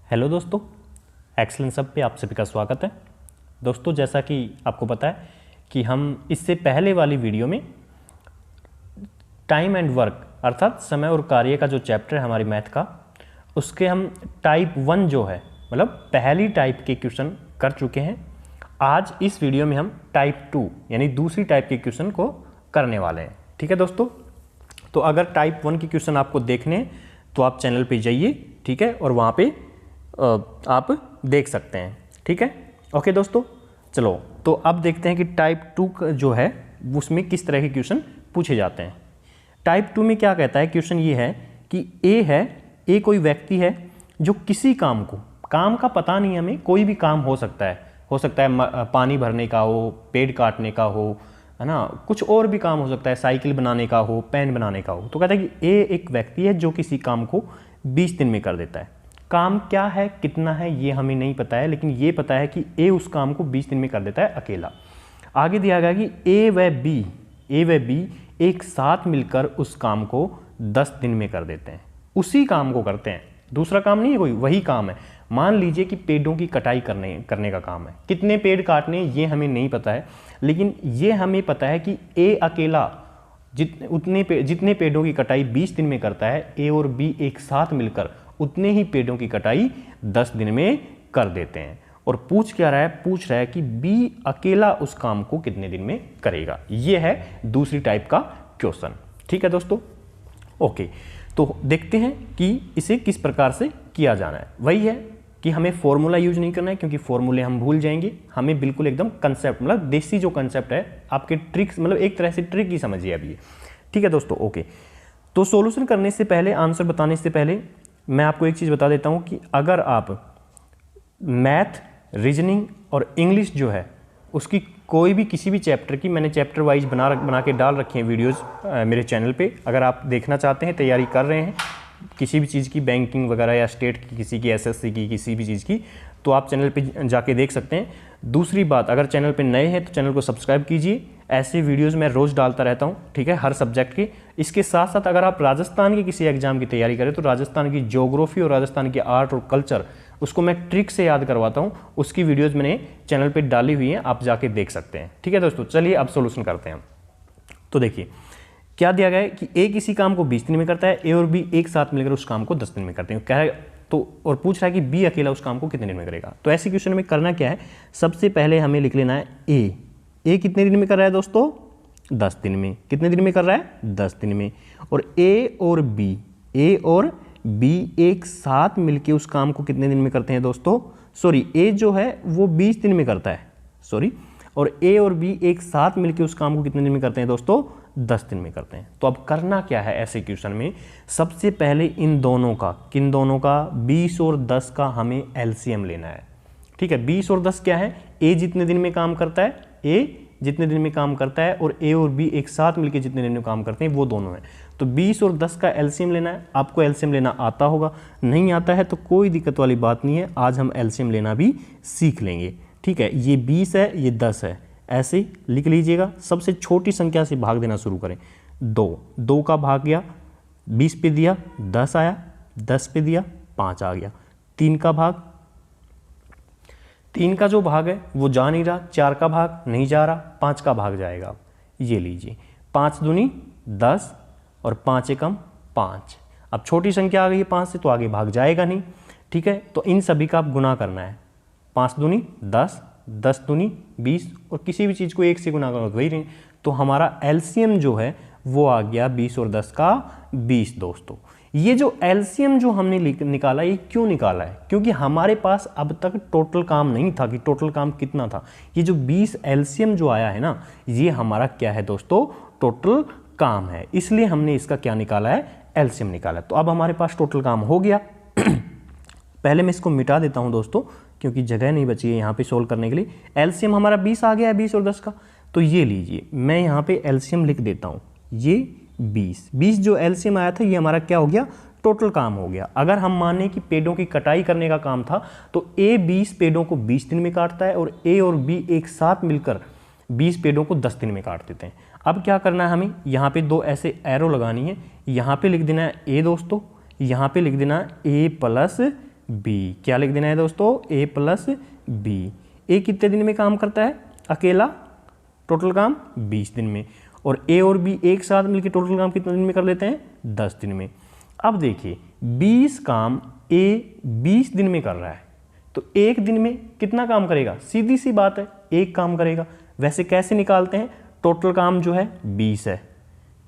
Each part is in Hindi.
हेलो दोस्तों, एक्सेलेंस हब पे आप सभी का स्वागत है। दोस्तों, जैसा कि आपको पता है कि हम इससे पहले वाली वीडियो में टाइम एंड वर्क अर्थात समय और कार्य का जो चैप्टर है हमारी मैथ का, उसके हम टाइप 1 जो है मतलब पहली टाइप के क्वेश्चन कर चुके हैं। आज इस वीडियो में हम टाइप 2 यानी दूसरी टाइप के क्वेश्चन को करने वाले हैं। ठीक है दोस्तों, तो अगर टाइप 1 के क्वेश्चन आपको देखने हैं तो आप चैनल पे जाइए, ठीक है, और वहाँ पे आप देख सकते हैं। ठीक है, ओके दोस्तों, चलो तो अब देखते हैं कि टाइप 2 जो है उसमें किस तरह के क्वेश्चन पूछे जाते हैं। टाइप 2 में क्या कहता है, क्वेश्चन ये है कि ए कोई व्यक्ति है जो किसी काम का पता नहीं, हमें कोई भी काम हो सकता है पानी भरने का हो, पेड़ काटने का हो, है ना, कुछ और भी काम हो सकता है, साइकिल बनाने का हो, पेन बनाने का हो। तो कहता है कि ए एक व्यक्ति है जो किसी काम को 20 दिन में कर देता है। काम क्या है, कितना है, ये हमें नहीं पता है, लेकिन ये पता है कि ए उस काम को 20 दिन में कर देता है अकेला। आगे दिया गया कि ए व बी एक साथ मिलकर उस काम को 10 दिन में कर देते हैं। उसी काम को करते हैं, दूसरा काम नहीं है कोई, वही काम है। मान लीजिए कि पेड़ों की कटाई करने का काम है। कितने पेड़ काटने ये हमें नहीं पता है, लेकिन ये हमें पता है कि ए अकेला जितने पेड़ों की कटाई 20 दिन में करता है, ए और बी एक साथ मिलकर उतने ही पेड़ों की कटाई 10 दिन में कर देते हैं। और पूछ रहा है कि बी अकेला उस काम को कितने दिन में करेगा। ये है दूसरी टाइप का क्वेश्चन। ठीक है दोस्तों, ओके, तो देखते हैं कि इसे किस प्रकार से किया जाना है। वही है कि हमें फॉर्मूला यूज नहीं करना है, क्योंकि फॉर्मूले हम भूल जाएंगे। हमें बिल्कुल एकदम कंसेप्ट मतलब देसी जो कंसेप्ट है, आपके ट्रिक्स मतलब एक तरह से ट्रिक ही समझिए अभी। ठीक है दोस्तों, ओके, तो सॉल्यूशन करने से पहले, आंसर बताने से पहले मैं आपको एक चीज़ बता देता हूँ कि अगर आप मैथ, रीजनिंग और इंग्लिश जो है उसकी कोई भी किसी भी चैप्टर की, मैंने चैप्टर वाइज बना के डाल रखे हैं वीडियोस मेरे चैनल पे। अगर आप देखना चाहते हैं, तैयारी कर रहे हैं किसी भी चीज़ की, बैंकिंग वगैरह या स्टेट की, किसी की एसएससी की, किसी भी चीज़ की, तो आप चैनल पे जाके देख सकते हैं। दूसरी बात, अगर चैनल पे नए हैं तो चैनल को सब्सक्राइब कीजिए। ऐसे वीडियोस मैं रोज़ डालता रहता हूँ, ठीक है, हर सब्जेक्ट के। इसके साथ साथ अगर आप राजस्थान के किसी एग्जाम की तैयारी करें तो राजस्थान की ज्योग्राफी और राजस्थान की आर्ट और कल्चर, उसको मैं ट्रिक से याद करवाता हूँ। उसकी वीडियोज़ मैंने चैनल पर डाली हुई हैं, आप जाके देख सकते हैं। ठीक है दोस्तों, चलिए अब सोल्यूशन करते हैं। तो देखिए क्या दिया गया है कि ए किसी काम को 20 दिन में करता है, ए और बी एक साथ मिलकर उस काम को 10 दिन में करते हैं। क्या है तो, और पूछ रहा है कि बी अकेला उस काम को कितने दिन में करेगा। तो ऐसे क्वेश्चन में करना क्या है, सबसे पहले हमें लिख लेना है ए कितने दिन में कर रहा है दोस्तों, 10 दिन में। कितने दिन में कर रहा है, 10 दिन में। और ए और बी एक साथ मिलकर उस काम को कितने दिन में करते हैं दोस्तों, सॉरी, ए जो है वो 20 दिन में करता है, सॉरी, और ए और बी एक साथ मिलकर उस काम को कितने दिन में करते हैं दोस्तों, 10 दिन में करते हैं। तो अब करना क्या है ऐसे क्वेश्चन में, सबसे पहले इन दोनों का, किन दोनों का, 20 और 10 का हमें एलसीएम लेना है। ठीक है, 20 और 10 क्या है, ए जितने दिन में काम करता है, ए जितने दिन में काम करता है, और ए और बी एक साथ मिलकर जितने दिन में काम करते हैं, वो दोनों हैं। तो 20 और 10 का एलसीएम लेना है। आपको एलसीएम लेना आता होगा, नहीं आता है तो कोई दिक्कत वाली बात नहीं है, आज हम एलसीएम लेना भी सीख लेंगे। ठीक है, ये 20 है, ये 10 है, ऐसे लिख लीजिएगा। सबसे छोटी संख्या से भाग देना शुरू करें। 2 का भाग गया, 20 पे दिया 10 आया, 10 पे दिया 5 आ गया। 3 का भाग, 3 का जो भाग है वो जा नहीं रहा, 4 का भाग नहीं जा रहा, 5 का भाग जाएगा। ये लीजिए, 5 दूनी 10 और 5 एकम 5। अब छोटी संख्या आ गई है 5 से, तो आगे भाग जाएगा नहीं। ठीक है, तो इन सभी का आप गुना करना है। 5 दूनी 10, 10 दूनी 20, और किसी भी चीज़ को 1 से गुना करो तो वही रहे। तो हमारा एलसीएम जो है वो आ गया 20 और 10 का 20 दोस्तों। ये जो एलसीएम जो हमने निकाला, ये क्यों निकाला है, क्योंकि हमारे पास अब तक टोटल काम नहीं था कि टोटल काम कितना था। ये जो 20 एलसीएम जो आया है ना, ये हमारा क्या है दोस्तों, टोटल काम है, इसलिए हमने इसका क्या निकाला है, एलसीएम निकाला। तो अब हमारे पास टोटल काम हो गया। पहले मैं इसको मिटा देता हूं दोस्तों, क्योंकि जगह नहीं बची है यहाँ पे सोल्व करने के लिए। एलसीएम हमारा 20 आ गया है, 20 और 10 का। तो ये लीजिए, मैं यहाँ पे एलसीएम लिख देता हूँ, ये 20 जो एलसीएम आया था, ये हमारा क्या हो गया, टोटल काम हो गया। अगर हम माने कि पेड़ों की कटाई करने का काम था, तो ए 20 पेड़ों को 20 दिन में काटता है, और ए और बी एक साथ मिलकर 20 पेड़ों को 10 दिन में काट देते हैं। अब क्या करना है हमें, यहाँ पे 2 ऐसे एरो लगानी है। यहाँ पे लिख देना है ए दोस्तों, यहाँ पे लिख देना ए प्लस बी। क्या लिख देना है दोस्तों, ए प्लस बी। ए कितने दिन में काम करता है अकेला, टोटल काम 20 दिन में, और ए और बी एक साथ मिलकर टोटल काम कितने दिन में कर लेते हैं, 10 दिन में। अब देखिए 20 काम ए 20 दिन में कर रहा है, तो एक दिन में कितना काम करेगा, सीधी सी बात है एक काम करेगा। वैसे कैसे निकालते हैं, टोटल काम जो है 20 है,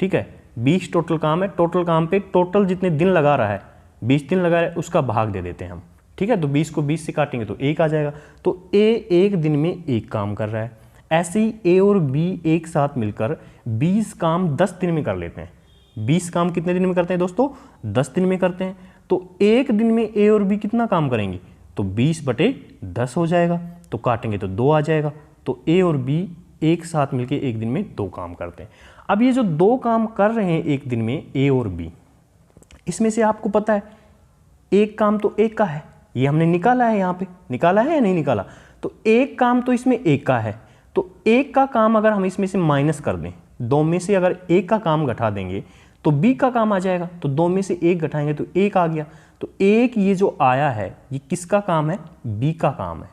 ठीक है, 20 टोटल काम है, टोटल काम पे टोटल जितने दिन लगा रहा है 20 दिन लगा रहा है उसका भाग दे देते हैं हम, ठीक है। तो 20 को 20 से काटेंगे तो 1 आ जाएगा, तो ए एक दिन में 1 काम कर रहा है। ऐसे ही ए और बी एक साथ मिलकर 20 काम 10 दिन में कर लेते हैं। 20 काम कितने दिन में करते हैं दोस्तों, 10 दिन में करते हैं। तो एक दिन में ए और बी कितना काम करेंगे, तो 20/10 हो जाएगा, तो काटेंगे तो 2 आ जाएगा। तो ए और बी एक साथ मिलकर एक दिन में 2 काम करते हैं। अब ये जो 2 काम कर रहे हैं एक दिन में ए और बी, इसमें से आपको पता है एक काम तो 1 का है, ये हमने निकाला है, यहाँ पे निकाला है या नहीं निकाला, तो एक काम तो इसमें 1 का है, तो 1 का काम अगर हम इसमें से माइनस कर दें, 2 में से अगर 1 का काम घटा देंगे तो b का काम आ जाएगा, तो 2 में से 1 घटाएंगे तो 1 आ गया। तो 1 ये जो आया है ये किसका काम है, b का काम है।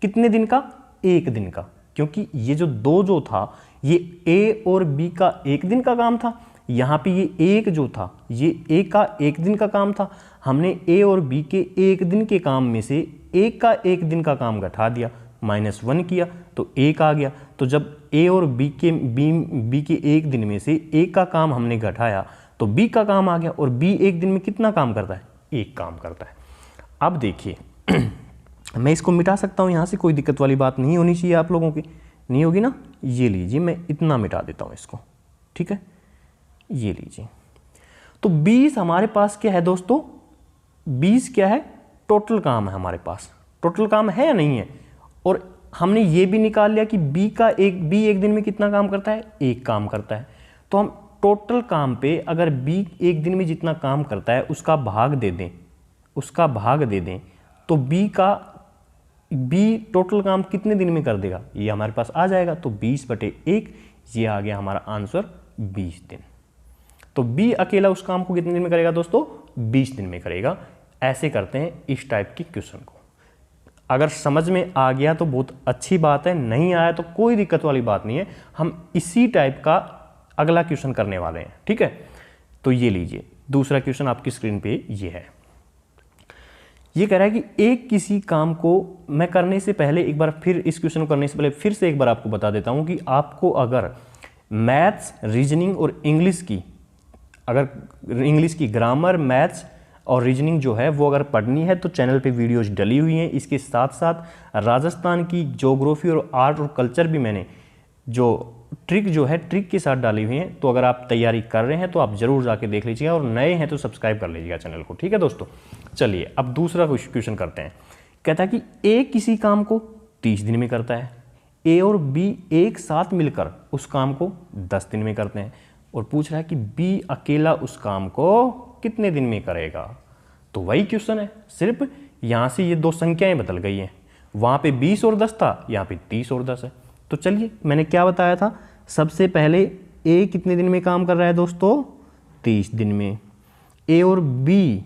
कितने दिन का, 1 दिन का, क्योंकि ये जो 2 जो था ये a और b का 1 दिन का काम था, यहाँ पे ये 1 जो था ये a का 1 दिन का काम था। हमने a और b के 1 दिन के काम में से a का 1 दिन का काम घटा दिया, -1 किया तो 1 आ गया। तो जब a और b के 1 दिन में से a का काम हमने घटाया तो b का काम आ गया, और b एक दिन में कितना काम करता है, 1 काम करता है। अब देखिए मैं इसको मिटा सकता हूँ, यहाँ से कोई दिक्कत वाली बात नहीं होनी चाहिए आप लोगों की, नहीं होगी ना। ये लीजिए मैं इतना मिटा देता हूँ इसको, ठीक है, ये लीजिए। तो 20 हमारे पास क्या है दोस्तों, 20 क्या है, टोटल काम है हमारे पास, टोटल काम है या नहीं है। और हमने ये भी निकाल लिया कि बी एक दिन में कितना काम करता है, 1 काम करता है। तो हम टोटल काम पे अगर बी एक दिन में जितना काम करता है उसका भाग दे दें, तो बी टोटल काम कितने दिन में कर देगा, ये हमारे पास आ जाएगा। तो 20/1, ये आ गया हमारा आंसर 20 दिन। तो बी अकेला उस काम को कितने दिन में करेगा दोस्तों, 20 दिन में करेगा। ऐसे करते हैं इस टाइप के क्वेश्चन को। अगर समझ में आ गया तो बहुत अच्छी बात है, नहीं आया तो कोई दिक्कत वाली बात नहीं है, हम इसी टाइप का अगला क्वेश्चन करने वाले हैं, ठीक है। तो ये लीजिए दूसरा क्वेश्चन आपकी स्क्रीन पे ये है। ये कह रहा है कि एक किसी काम को मैं करने से पहले एक बार फिर इस क्वेश्चन को करने से पहले फिर से एक बार आपको बता देता हूं कि आपको अगर मैथ्स, रीजनिंग और इंग्लिश की, अगर इंग्लिश की ग्रामर, मैथ्स और रीजनिंग जो है वो अगर पढ़नी है तो चैनल पे वीडियोज डली हुई हैं। इसके साथ साथ राजस्थान की ज्योग्राफी और आर्ट और कल्चर भी मैंने जो ट्रिक के साथ डाली हुई हैं। तो अगर आप तैयारी कर रहे हैं तो आप ज़रूर जाके देख लीजिएगा, और नए हैं तो सब्सक्राइब कर लीजिएगा चैनल को, ठीक है दोस्तों। चलिए अब दूसरा क्वेश्चन करते हैं। कहता है कि ए किसी काम को 30 दिन में करता है, ए और बी एक साथ मिलकर उस काम को 10 दिन में करते हैं, और पूछ रहा है कि बी अकेला उस काम को कितने दिन में करेगा। तो वही क्वेश्चन है, सिर्फ यहाँ से ये 2 संख्याएं बदल गई हैं, वहाँ पे 20 और 10 था, यहाँ पे 30 और 10 है। तो चलिए मैंने क्या बताया था, सबसे पहले ए कितने दिन में काम कर रहा है दोस्तों, 30 दिन में। ए और बी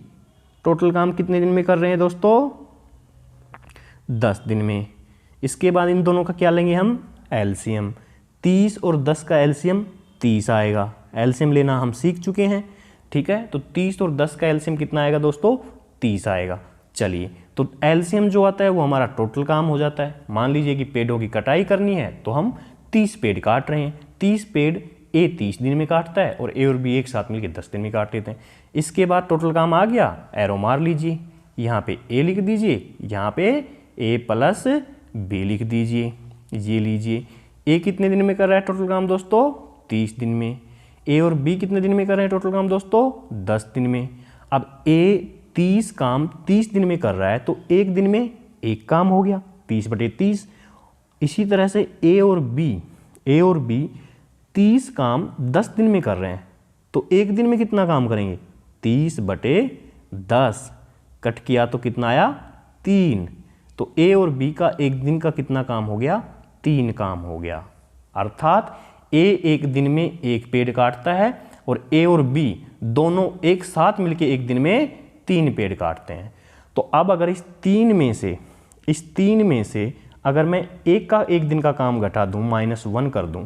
टोटल काम कितने दिन में कर रहे हैं दोस्तों, 10 दिन में। इसके बाद इन दोनों का क्या लेंगे हम, एलसीएम। 30 और 10 का एलसीएम 30 आएगा, एलसीएम लेना हम सीख चुके हैं, ठीक है। तो 30 और 10 का एलसीएम कितना आएगा दोस्तों, 30 आएगा। चलिए तो एलसीएम जो आता है वो हमारा टोटल काम हो जाता है। मान लीजिए कि पेड़ों की कटाई करनी है तो हम 30 पेड़ काट रहे हैं, 30 पेड़ ए 30 दिन में काटता है और ए और बी एक साथ मिलकर 10 दिन में काट लेते हैं। इसके बाद टोटल काम आ गया, एरो मार लीजिए, यहाँ पे ए लिख दीजिए, यहाँ पे ए प्लस बी लिख दीजिए। ये लीजिए ए कितने दिन में कर रहा है टोटल काम दोस्तों, 30 दिन में। ए और बी कितने दिन में कर रहे हैं टोटल काम दोस्तों, 10 दिन में। अब ए 30 काम 30 दिन में कर रहा है तो एक दिन में 1 काम हो गया, 30/30। इसी तरह से ए और बी 30 काम 10 दिन में कर रहे हैं तो एक दिन में कितना काम करेंगे, 30/10। कट किया तो कितना आया, 3। तो ए और बी का एक दिन का कितना काम हो गया, 3 काम हो गया। अर्थात ए एक दिन में 1 पेड़ काटता है और ए और बी दोनों एक साथ मिलकर एक दिन में 3 पेड़ काटते हैं। तो तो अब अगर इस तीन में से अगर मैं एक दिन का काम घटा दूं, -1 कर दूं,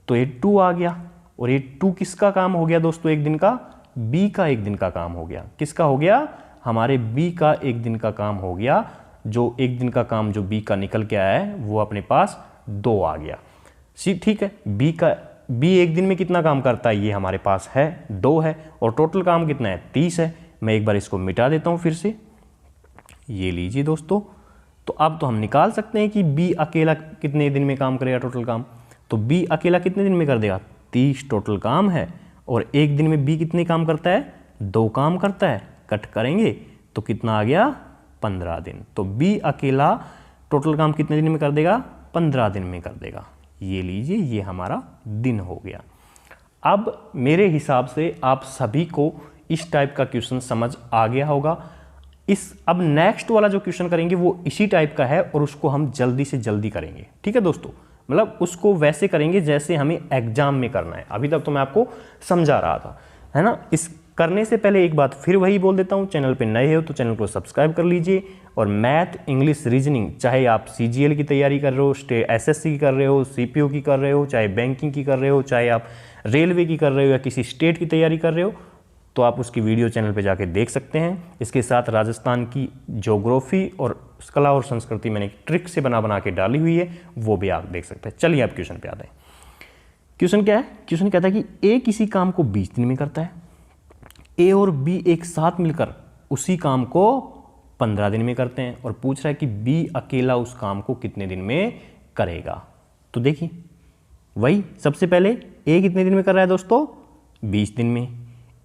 तो ये 2 आ गया। और ये 2 किसका काम हो गया दोस्तों एक दिन का? बी का एक दिन का काम हो गया। किसका हो गया? हमारे बी का एक दिन का काम हो गया। जो एक दिन का काम जो बी का निकल के आया है वो अपने पास 2 आ गया। ठीक है, बी एक दिन में कितना काम करता है ये हमारे पास है 2 है, और टोटल काम कितना है 30 है। मैं एक बार इसको मिटा देता हूँ फिर से, ये लीजिए दोस्तों। तो अब तो हम निकाल सकते हैं कि बी अकेला कितने दिन में काम करेगा टोटल काम। तो बी अकेला कितने दिन में कर देगा? 30 टोटल काम है, और एक दिन में बी कितने काम करता है? 2 काम करता है। कट करेंगे तो कितना आ गया? 15 दिन। तो बी अकेला टोटल काम कितने दिन में कर देगा? 15 दिन में कर देगा। ये लीजिए, ये हमारा दिन हो गया। अब मेरे हिसाब से आप सभी को इस टाइप का क्वेश्चन समझ आ गया होगा। अब नेक्स्ट वाला जो क्वेश्चन करेंगे वो इसी टाइप का है, और उसको हम जल्दी से जल्दी करेंगे। ठीक है दोस्तों, मतलब उसको वैसे करेंगे जैसे हमें एग्जाम में करना है। अभी तक तो मैं आपको समझा रहा था, है ना। इस करने से पहले एक बात फिर वही बोल देता हूँ, चैनल पे नए हो तो चैनल को सब्सक्राइब कर लीजिए। और मैथ, इंग्लिश, रीजनिंग, चाहे आप CGL की तैयारी कर रहे हो, SSC की कर रहे हो, CPO की कर रहे हो, चाहे बैंकिंग की कर रहे हो, चाहे आप रेलवे की कर रहे हो या किसी स्टेट की तैयारी कर रहे हो, तो आप उसकी वीडियो चैनल पे जाके देख सकते हैं। इसके साथ राजस्थान की ज्योग्राफी और कला और संस्कृति मैंने ट्रिक से बना के डाली हुई है, वो भी आप देख सकते हैं। चलिए आप क्वेश्चन पे आते हैं। क्वेश्चन क्या है? क्वेश्चन कहता है कि ए किसी काम को 20 दिन में करता है, ए और बी एक साथ मिलकर उसी काम को 15 दिन में करते हैं, और पूछ रहा है कि बी अकेला उस काम को कितने दिन में करेगा। तो देखिए, वही सबसे पहले ए कितने दिन में कर रहा है दोस्तों? 20 दिन में।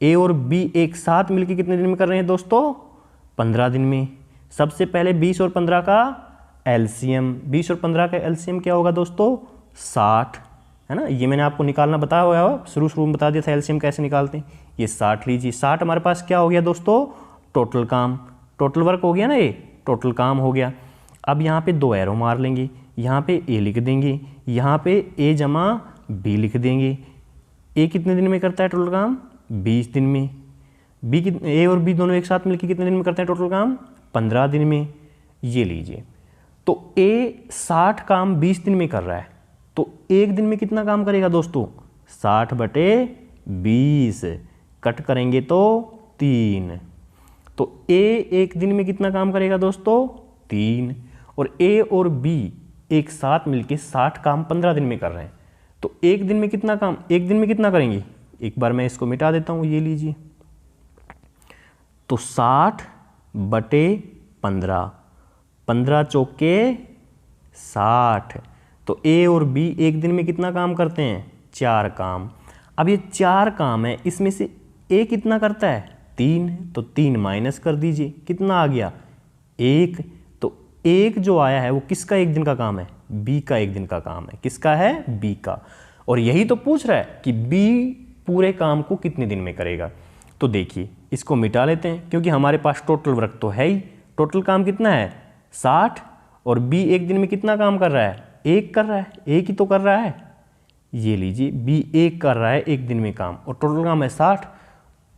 ए और बी एक साथ मिलकर कितने दिन में कर रहे हैं दोस्तों? 15 दिन में। सबसे पहले 20 और 15 का एलसीएम, 20 और 15 का एलसीएम क्या होगा दोस्तों? 60, है ना। ये मैंने आपको निकालना बताया हुआ है, शुरू में बता दिया था एलसीएम कैसे निकालते हैं। ये 60 लीजिए। 60 हमारे पास क्या हो गया दोस्तों? टोटल काम, टोटल वर्क हो गया ना, ये टोटल काम हो गया। अब यहाँ पे 2 एरो मार लेंगे, यहाँ पे ए लिख देंगे, यहाँ पे ए जमा बी लिख देंगे। ए कितने दिन में करता है टोटल काम? 20 दिन में। ए और बी दोनों एक साथ मिलकर कितने दिन में करते हैं टोटल काम? 15 दिन में। ये लीजिए, तो ए 60 काम 20 दिन में कर रहा है, तो एक दिन में कितना काम करेगा दोस्तों? 60/20। कट करेंगे तो 3। तो ए एक दिन में कितना काम करेगा दोस्तों? 3। और ए और बी एक साथ मिलके 60 काम 15 दिन में कर रहे हैं, तो एक दिन में कितना काम, एक दिन में कितना करेंगे? एक बार मैं इसको मिटा देता हूँ, ये लीजिए। तो 60/15, 15 चौके 60। तो ए और बी एक दिन में कितना काम करते हैं? 4 काम। अब ये 4 काम है, इसमें से ए कितना करता है? 3। तो 3 माइनस कर दीजिए, कितना आ गया? 1। तो 1 जो आया है वो किसका एक दिन का काम है? बी का एक दिन का काम है। किसका है? बी का। और यही तो पूछ रहा है कि बी पूरे काम को कितने दिन में करेगा। तो देखिए, इसको मिटा लेते हैं, क्योंकि हमारे पास टोटल वर्क तो है ही। टोटल काम कितना है? 60। और बी एक दिन में कितना काम कर रहा है? 1 कर रहा है, 1 ही तो कर रहा है। ये लीजिए, बी 1 कर रहा है एक दिन में काम, और टोटल काम है 60।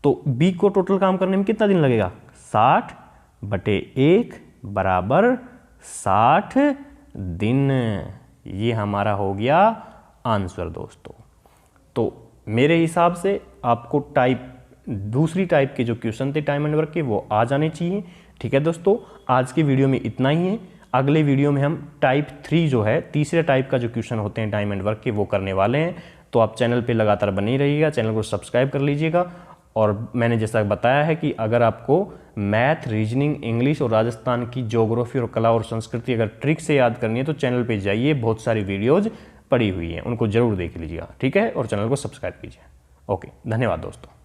तो बी को टोटल काम करने में कितना दिन लगेगा? 60/1 बराबर 60 दिन। ये हमारा हो गया आंसर दोस्तों। तो मेरे हिसाब से आपको दूसरी टाइप के जो क्वेश्चन थे टाइम एंड वर्क के, वो आ जाने चाहिए। ठीक है दोस्तों, आज की वीडियो में इतना ही है। अगले वीडियो में हम टाइप 3 जो है, तीसरे टाइप का जो क्वेश्चन होते हैं टाइम एंड वर्क के, वो करने वाले हैं। तो आप चैनल पे लगातार बने रहिएगा, चैनल को सब्सक्राइब कर लीजिएगा। और मैंने जैसा बताया है कि अगर आपको मैथ, रीजनिंग, इंग्लिश और राजस्थान की ज्योग्राफी और कला और संस्कृति अगर ट्रिक से याद करनी है तो चैनल पे जाइए, बहुत सारी वीडियोज़ पड़ी हुई हैं, उनको जरूर देख लीजिएगा। ठीक है, और चैनल को सब्सक्राइब कीजिए। ओके, धन्यवाद दोस्तों।